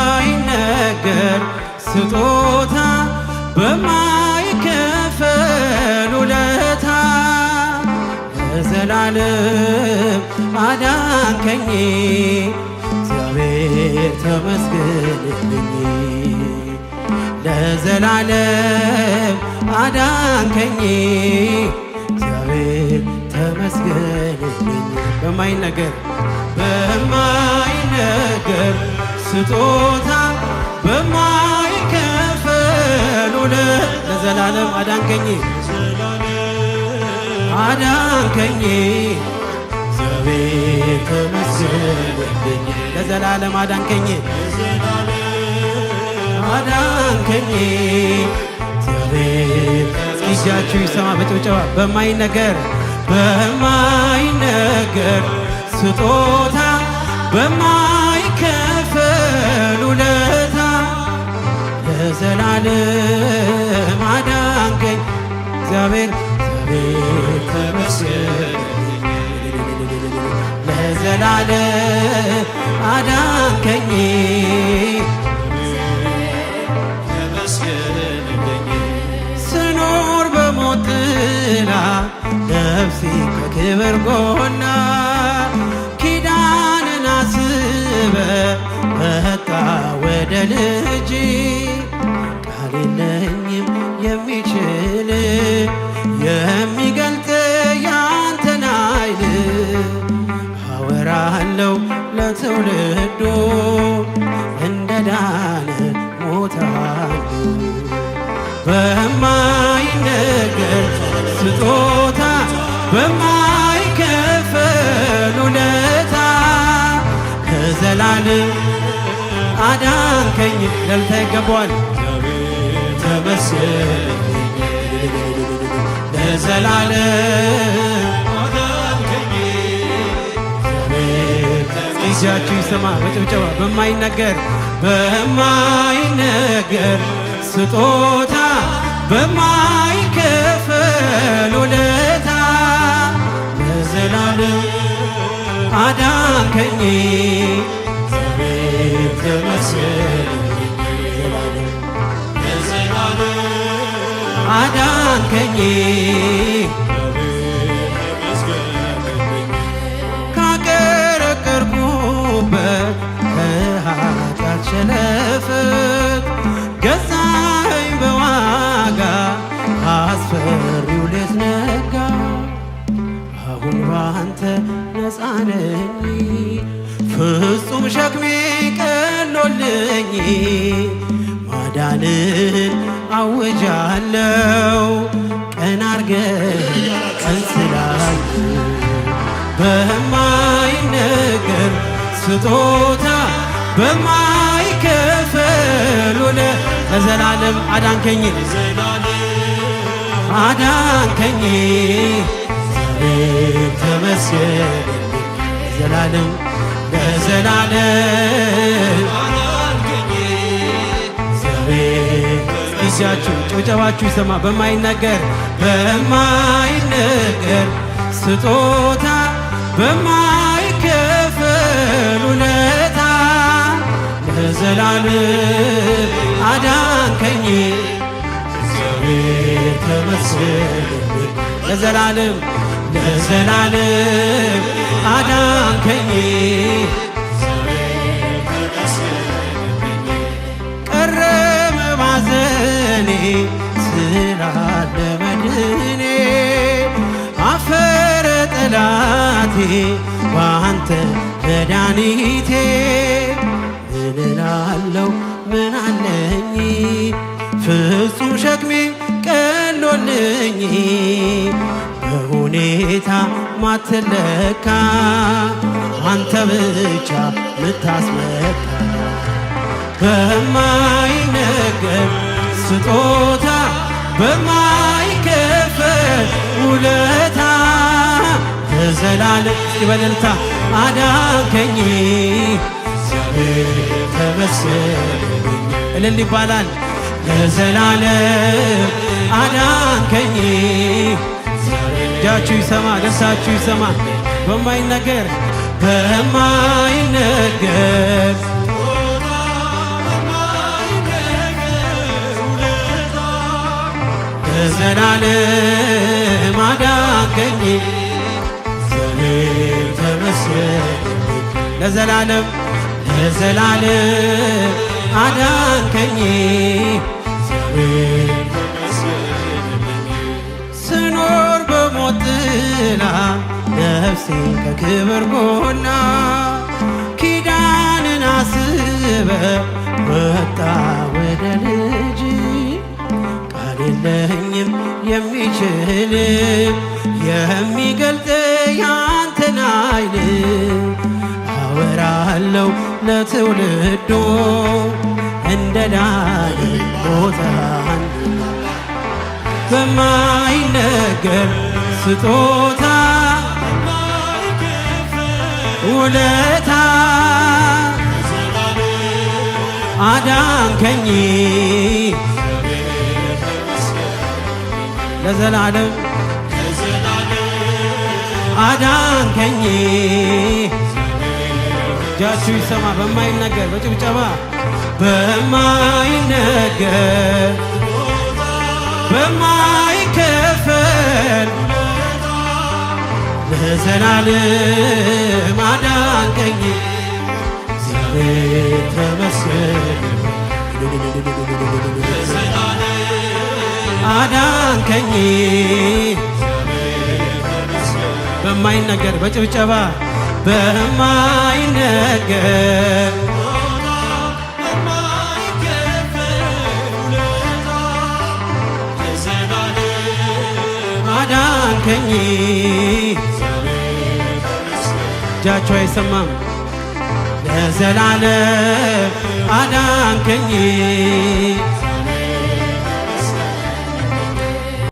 በማይነገር ስጦታ በማይከፈል ውለታ ለዘላለም አዳንከኝ እግዚአብሔር ተመስገንልኝ። ለዘላለም አዳንከኝ እግዚአብሔር ተመስገንልኝ። በማይነገር ስጦታ በማይከፈል ውለታ ለዘላለም አዳንከኝ እግዚአብሔር ተመስገንልኝ። ለዘላለም አዳንከኝ እግዚአብሔር። እጃችሁ ይሰማ በጭብጨባ በማይነገር ስጦታ በማይከፈል ውለታ ለዘላለም አዳንከኝ እግዚአብሔር ተመስገንልኝ። ለዘላለም አዳንከኝ ስኖር በሞት ጥላ ነፍሴ ከክብር ጎና ኪዳንን አስበ መጣ ወደ ልጅ ቃል የለኝም የሚችል የሚገልጥ ያንተን ኃይል አወራለሁ ለትውልዱ እንደ ዳነ ሞታሉ በማይነገር ስጦታ በማይከፈል ውለታ ለዘላለም አዳንከኝ። ለልታ ይገባዋል ተመስገንልኝ። ለዘላለም አዳንከኝ እጃችሁ ይሰማ በጭብጨባ በማይነገር ስጦታ በማይከፈል ውለታ ለዘላለም አዳንከኝ እግዚአብሔር ተመስገንልኝ። ለዘላለም አዳንከኝ ካቀረቀርኩበት ከኃጢአት ሸለፈት ገዛኸኝ በዋጋ አስፈሪው ሌት ነጋ። አሁን ባንተ ነፃ ነኝ ፍጹም ሸክሜ ቀሎልኝ ማዳንን አውጃለሁ ቀን አርገህ ቀን ስላልኩ በማይነገር ስጦታ በማይከፈል ውለታ ለዘላለም አዳንከኝ እግዚአብሔር ተመስገንልኝ። ለዘላለም አዳንከኝ እግዚአብሔር። እጃችሁ ጭብጨባችሁ ይሰማ በማይነገር ስጦታ በማይከፈል ውለታ ለዘላለም አዳንከኝ እግዚአብሔር ተመስገንልኝ። ለዘላለም አዳንከኝ ቀረ መባዘኔ ስላለ መድኔ አፈረ ጠላቴ ባንተ መድኃኒቴ ምን እላለሁ ምን አለኝ ፍጹም ሸክሜ ቀሎልኝ በሁኔታ ማትለካ አንተ ብቻ ምታስመካ በማይነገር ስጦታ በማይከፈል ውለታ ለዘላለም በእልልታ አዳንከኝ እግዚአብሔር ተመስገንልኝ። እልል ይባላል ለዘላለም አዳንከኝ። እጃችሁ ይሰማ ደስታችሁ ይሰማ በማይነገር ለዘላለም አዳንከኝ እግዚአብሔር ተመስገን ለዘላለም ለዘላለም አዳንከኝ እግዚአብሔር ስኖር በሞት ጥላ ነፍሴ ከክብር ጎና ኪዳንን አስበ ወጣ ወደ ልጅ ቃል የለኝም የሚችል የሚገልጥ ያንተን ኃይል አወራለሁ ለትውልዶ እንደ ዳዊት ሞተሃል በማይነገር ስጦታ ውለታ አዳንከኝ ለዘላለም አዳንከኝ እጃችሁ ይሰማ በማይነገር በጭብጨባ በማይነገር በማይከፈል ለዘላለም አዳንከኝ እግዚአብሔር ተመስገን አዳንከኝ በማይነገር በጭብጨባ በማይነገር አዳንከኝ እጃችሁ አይሰማም ለዘላለም አዳንከኝ